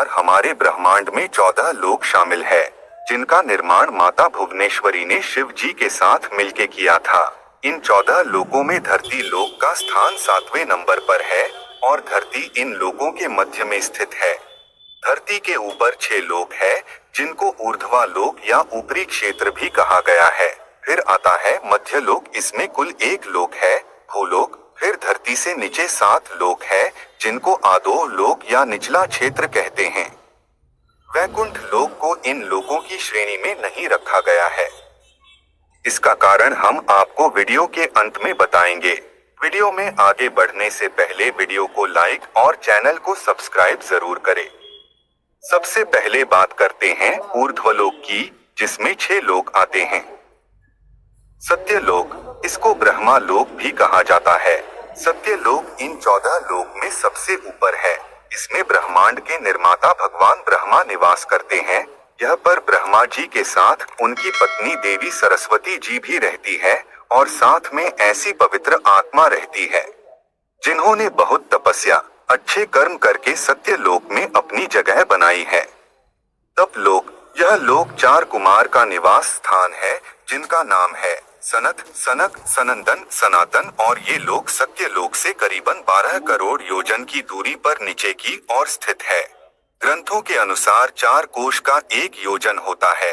अनुसार हमारे ब्रह्मांड में 14 लोक शामिल है, जिनका निर्माण माता भुवनेश्वरी ने शिव जी के साथ मिलके किया था। इन 14 लोकों में धरती लोक का स्थान 7वें नंबर पर है और धरती इन लोकों के मध्य में स्थित है। धरती के ऊपर 6 लोक है, जिनको ऊर्ध्वा लोक या ऊपरी क्षेत्र भी कहा गया है। फिर आता है मध्य लोक, इसमें कुल 1 लोक है, भूलोक। फिर धरती से नीचे 7 लोक है, जिनको आधो लोक या निचला क्षेत्र कहते हैं। वैकुंठ लोक को इन लोकों की श्रेणी में नहीं रखा गया है। इसका कारण हम आपको वीडियो के अंत में बताएंगे। वीडियो में आगे बढ़ने से पहले वीडियो को लाइक और चैनल को सब्सक्राइब जरूर करें। सबसे पहले बात करते हैं ऊर्ध्वलोक की, जिसमें 6 लोक आते हैं। सत्यलोक, इसको ब्रह्मा लोक भी कहा जाता है। सत्यलोक इन 14 लोक में सबसे ऊपर है। इसमें ब्रह्मांड के निर्माता भगवान ब्रह्मा निवास करते हैं। यह पर ब्रह्मा जी के साथ उनकी पत्नी देवी सरस्वती जी भी रहती है और साथ में ऐसी पवित्र आत्मा रहती है जिन्होंने बहुत तपस्या, अच्छे कर्म करके सत्यलोक में अपनी जगह बनाई है। तपलोक, यह लोक 4 कुमार का निवास स्थान है, जिनका नाम है सनत, सनक, सनंदन, सनातन, और ये लोक सत्यलोक से करीबन 12 करोड़ योजन की दूरी पर नीचे की ओर स्थित है। ग्रंथों के अनुसार 4 कोश का 1 योजन होता है।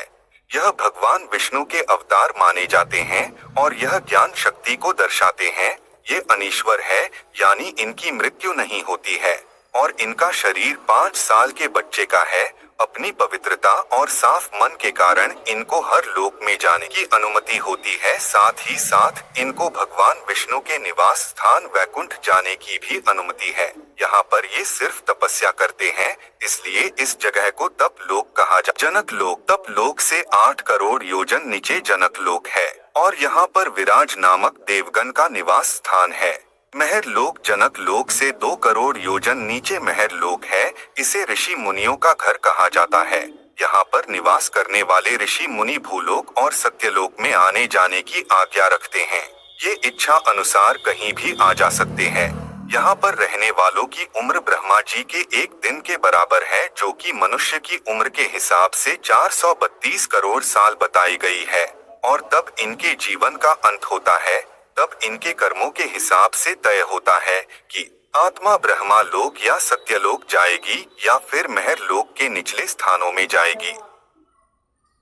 यह भगवान विष्णु के अवतार माने जाते हैं और यह ज्ञान शक्ति को दर्शाते हैं। ये अनीश्वर है, यानी इनकी मृत्यु नहीं होती है और इनका शरीर 5 साल के बच्चे का है। अपनी पवित्रता और साफ मन के कारण इनको हर लोक में जाने की अनुमति होती है। साथ ही साथ इनको भगवान विष्णु के निवास स्थान वैकुंठ जाने की भी अनुमति है। यहाँ पर ये सिर्फ तपस्या करते हैं, इसलिए इस जगह को तप लोक कहा जाता है। जनक लोक, तप लोक से 8 करोड़ योजन नीचे जनक लोक है और यहाँ पर विराज नामक देवगण का निवास स्थान है। महर लोक, जनक लोक से 2 करोड़ योजन नीचे महर लोक है। इसे ऋषि मुनियों का घर कहा जाता है। यहाँ पर निवास करने वाले ऋषि मुनि भूलोक और सत्यलोक में आने जाने की आज्ञा रखते हैं। ये इच्छा अनुसार कहीं भी आ जा सकते हैं। यहाँ पर रहने वालों की उम्र ब्रह्मा जी के 1 दिन के बराबर है, जो कि मनुष्य की उम्र के हिसाब से 432 करोड़ साल बताई गई है। और तब इनके जीवन का अंत होता है। तब इनके कर्मों के हिसाब से तय होता है कि आत्मा ब्रह्मा लोक या सत्यलोक जाएगी या फिर महर लोक के निचले स्थानों में जाएगी।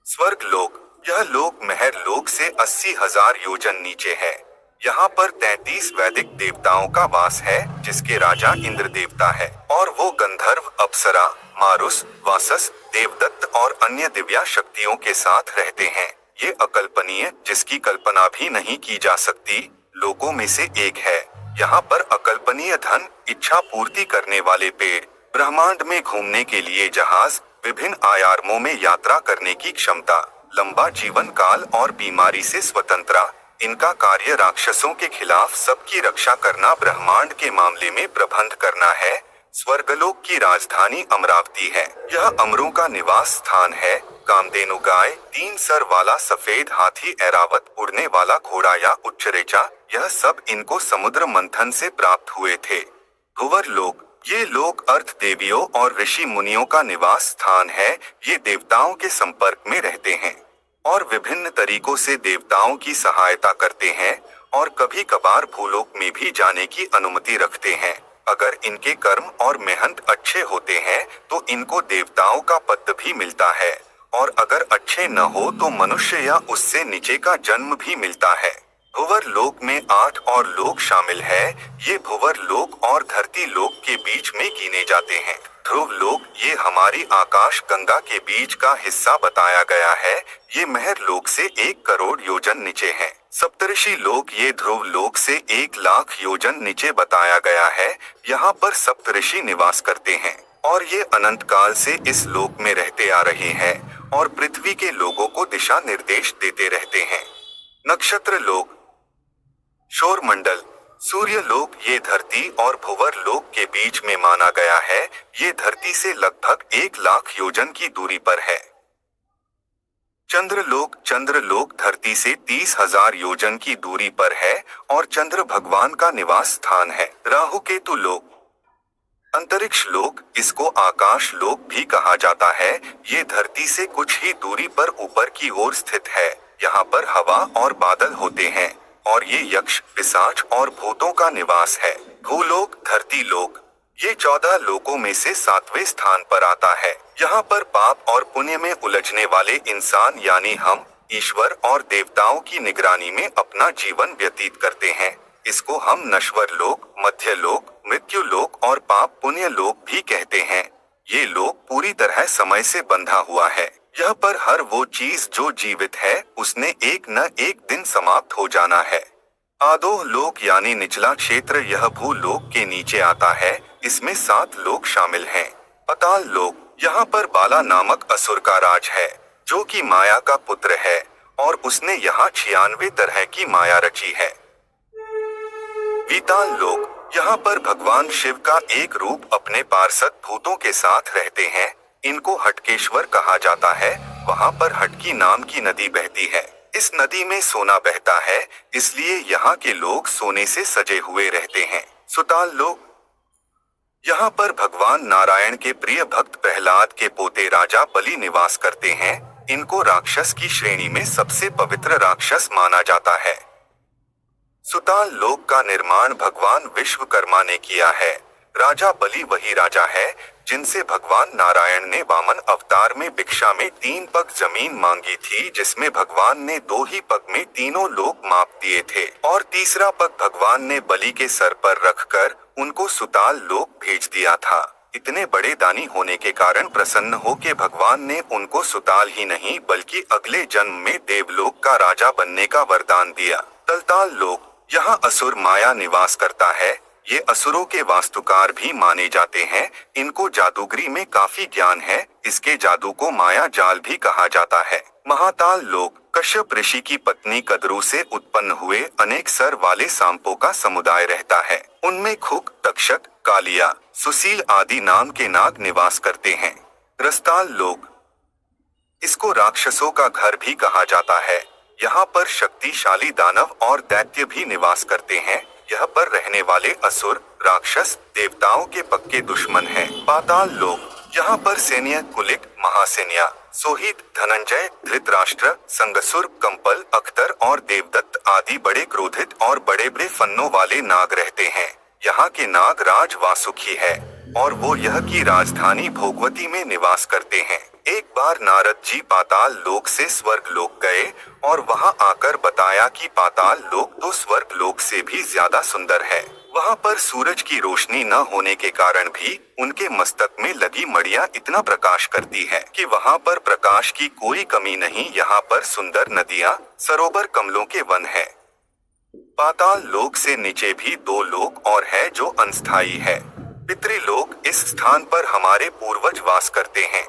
स्वर्ग लोक, यह लोक महर लोक से 80,000 योजन नीचे है। यहाँ पर 33 वैदिक देवताओं का वास है, जिसके राजा इंद्र देवता है और वो गंधर्व, अप्सरा, मारुस, वासस, देवदत्त और अन्य दिव्या शक्तियों के साथ रहते हैं। ये अकल्पनीय, जिसकी कल्पना भी नहीं की जा सकती, लोकों में से एक है। यहाँ पर अकल्पनीय धन, इच्छा पूर्ति करने वाले पेड़, ब्रह्मांड में घूमने के लिए जहाज, विभिन्न आयामों में यात्रा करने की क्षमता, लंबा जीवन काल और बीमारी से स्वतंत्रता। इनका कार्य राक्षसों के खिलाफ सबकी रक्षा करना, ब्रह्मांड के मामले में प्रबंध करना है। स्वर्गलोक की राजधानी अमरावती है। यह अमरों का निवास स्थान है। कामधेनु गाय, 3 सर वाला सफेद हाथी, ऐरावत, उड़ने वाला घोड़ा या उच्चरेचा, यह सब इनको समुद्र मंथन से प्राप्त हुए थे। भुवर लोक, ये लोक अर्थ देवियों और ऋषि मुनियों का निवास स्थान है। ये देवताओं के संपर्क में रहते हैं और विभिन्न तरीकों से देवताओं की सहायता करते हैं और कभी कभार भूलोक में भी जाने की अनुमति रखते हैं। अगर इनके कर्म और मेहनत अच्छे होते हैं तो इनको देवताओं का पद भी मिलता है और अगर अच्छे न हो तो मनुष्य या उससे नीचे का जन्म भी मिलता है। भुवर लोक में 8 और लोक शामिल है। ये भुवर लोक और धरती लोक के बीच में गिने जाते हैं। ध्रुव लोक, ये हमारी आकाश गंगा के बीच का हिस्सा बताया गया है। ये महर लोक से 1 करोड़ योजन नीचे है। सप्तऋषि लोक, ये ध्रुव लोक से 1 लाख योजन नीचे बताया गया है। यहाँ पर सप्तऋषि निवास करते हैं और ये अनंत काल से इस लोक में रहते आ रहे हैं और पृथ्वी के लोगों को दिशा निर्देश देते रहते हैं। नक्षत्र लोक, शोर मंडल, सूर्य लोक, ये धरती और भुवर लोक के बीच में माना गया है। ये धरती से लगभग 1 लाख योजन की दूरी पर है। चंद्रलोक, चंद्रलोक धरती से 30,000 योजन की दूरी पर है और चंद्र भगवान का निवास स्थान है। राहु केतु लोक, अंतरिक्ष लोक, इसको आकाश लोक भी कहा जाता है, ये धरती से कुछ ही दूरी पर ऊपर की ओर स्थित है। यहाँ पर हवा और बादल होते हैं और ये यक्ष, पिशाच और भूतों का निवास है। भूलोक, धरती लोक, ये 14 लोकों में से 7वें स्थान पर आता है। यहाँ पर पाप और पुण्य में उलझने वाले इंसान यानी हम, ईश्वर और देवताओं की निगरानी में अपना जीवन व्यतीत करते हैं। इसको हम नश्वर लोक, मध्य लोक, मृत्यु लोक और पाप पुण्य लोक भी कहते हैं। ये लोक पूरी तरह समय से बंधा हुआ है। यह पर हर वो चीज जो जीवित है उसने एक न एक दिन समाप्त हो जाना है। आधोह लोक यानी निचला क्षेत्र, यह भूलोक के नीचे आता है। इसमें 7 लोक शामिल हैं। पाताल लोक, यहाँ पर बाला नामक असुर का राज है, जो कि माया का पुत्र है और उसने यहाँ 96 तरह की माया रची है। वीताल लोक, यहाँ पर भगवान शिव का एक रूप अपने पार्षद भूतों के साथ रहते हैं। इनको हटकेश्वर कहा जाता है। वहाँ पर हटकी नाम की नदी बहती है। इस नदी में सोना बहता है, इसलिए यहाँ के लोग सोने से सजे हुए रहते हैं। सुताल लोक, यहाँ पर भगवान नारायण के प्रिय भक्त प्रहलाद के पोते राजा बलि निवास करते हैं। इनको राक्षस की श्रेणी में सबसे पवित्र राक्षस माना जाता है। सुताल लोक का निर्माण भगवान विश्वकर्मा ने किया है। राजा बलि वही राजा है जिनसे भगवान नारायण ने वामन अवतार में भिक्षा में 3 पग जमीन मांगी थी, जिसमें भगवान ने 2 ही पग में तीनों लोक माप दिए थे और तीसरा पग भगवान ने बलि के सर पर रखकर उनको सुताल लोक भेज दिया था। इतने बड़े दानी होने के कारण प्रसन्न होकर भगवान ने उनको सुताल ही नहीं बल्कि अगले जन्म में देवलोक का राजा बनने का वरदान दिया। तलताल लोक, यहाँ असुर माया निवास करता है। ये असुरों के वास्तुकार भी माने जाते हैं। इनको जादूगरी में काफी ज्ञान है। इसके जादू को माया जाल भी कहा जाता है। महाताल लोक, कश्यप ऋषि की पत्नी कद्रू से उत्पन्न हुए अनेक सर वाले सांपों का समुदाय रहता है। उनमें खुक, तक्षक, कालिया, सुशील आदि नाम के नाग निवास करते हैं। रसताल लोक, इसको राक्षसों का घर भी कहा जाता है। यहाँ पर शक्तिशाली दानव और दैत्य भी निवास करते हैं। यह पर रहने वाले असुर, राक्षस, देवताओं के पक्के दुश्मन हैं। पाताल लोक, यहाँ पर सैन्य, कुलिक, महासेन्या, सोहित, धनंजय, धृतराष्ट्र, संगसुर, कंपल, अख्तर और देवदत्त आदि बड़े क्रोधित और बड़े बड़े फन्नों वाले नाग रहते हैं। यहाँ के नाग राज वासुकी है और वो यह की राजधानी भोगवती में निवास करते हैं। एक बार नारद जी पाताल लोक से स्वर्ग लोक गए और वहां आकर बताया कि पाताल लोक तो स्वर्ग लोक से भी ज्यादा सुंदर है। वहां पर सूरज की रोशनी न होने के कारण भी उनके मस्तक में लगी मड़ियां इतना प्रकाश करती है कि वहां पर प्रकाश की कोई कमी नहीं। यहाँ पर सुंदर नदियां, सरोवर, कमलों के वन है। पाताल लोक से नीचे भी 2 लोक और है जो अनस्थायी है। पितृलोक, इस स्थान पर हमारे पूर्वज वास करते हैं।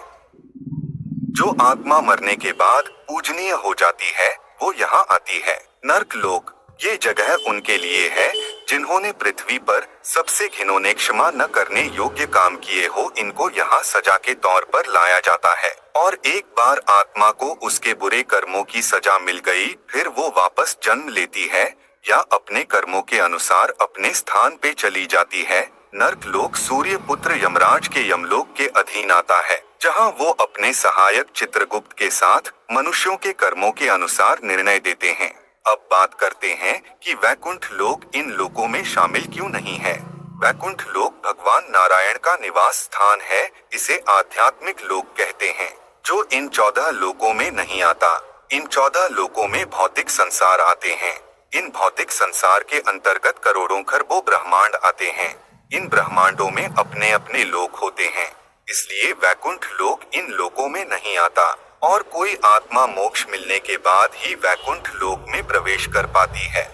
जो आत्मा मरने के बाद पूजनीय हो जाती है वो यहाँ आती है। नर्क लोक, ये जगह उनके लिए है जिन्होंने पृथ्वी पर सबसे घिनौने, क्षमा न करने योग्य काम किए हो। इनको यहाँ सजा के तौर पर लाया जाता है और एक बार आत्मा को उसके बुरे कर्मों की सजा मिल गई, फिर वो वापस जन्म लेती है या अपने कर्मों के अनुसार अपने स्थान पे चली जाती है। नर्क लोक सूर्य पुत्र यमराज के यमलोक के अधीन आता है, जहां वो अपने सहायक चित्रगुप्त के साथ मनुष्यों के कर्मों के अनुसार निर्णय देते हैं। अब बात करते हैं कि वैकुंठ लोक इन लोकों में शामिल क्यों नहीं है। वैकुंठ लोक भगवान नारायण का निवास स्थान है। इसे आध्यात्मिक लोक कहते हैं, जो इन 14 लोकों में नहीं आता। इन 14 लोकों में भौतिक संसार आते हैं। इन भौतिक संसार के अंतर्गत करोड़ों खरबों ब्रह्मांड आते हैं। इन ब्रह्मांडों में अपने अपने लोक होते हैं, इसलिए वैकुंठ लोक इन लोकों में नहीं आता और कोई आत्मा मोक्ष मिलने के बाद ही वैकुंठ लोक में प्रवेश कर पाती है।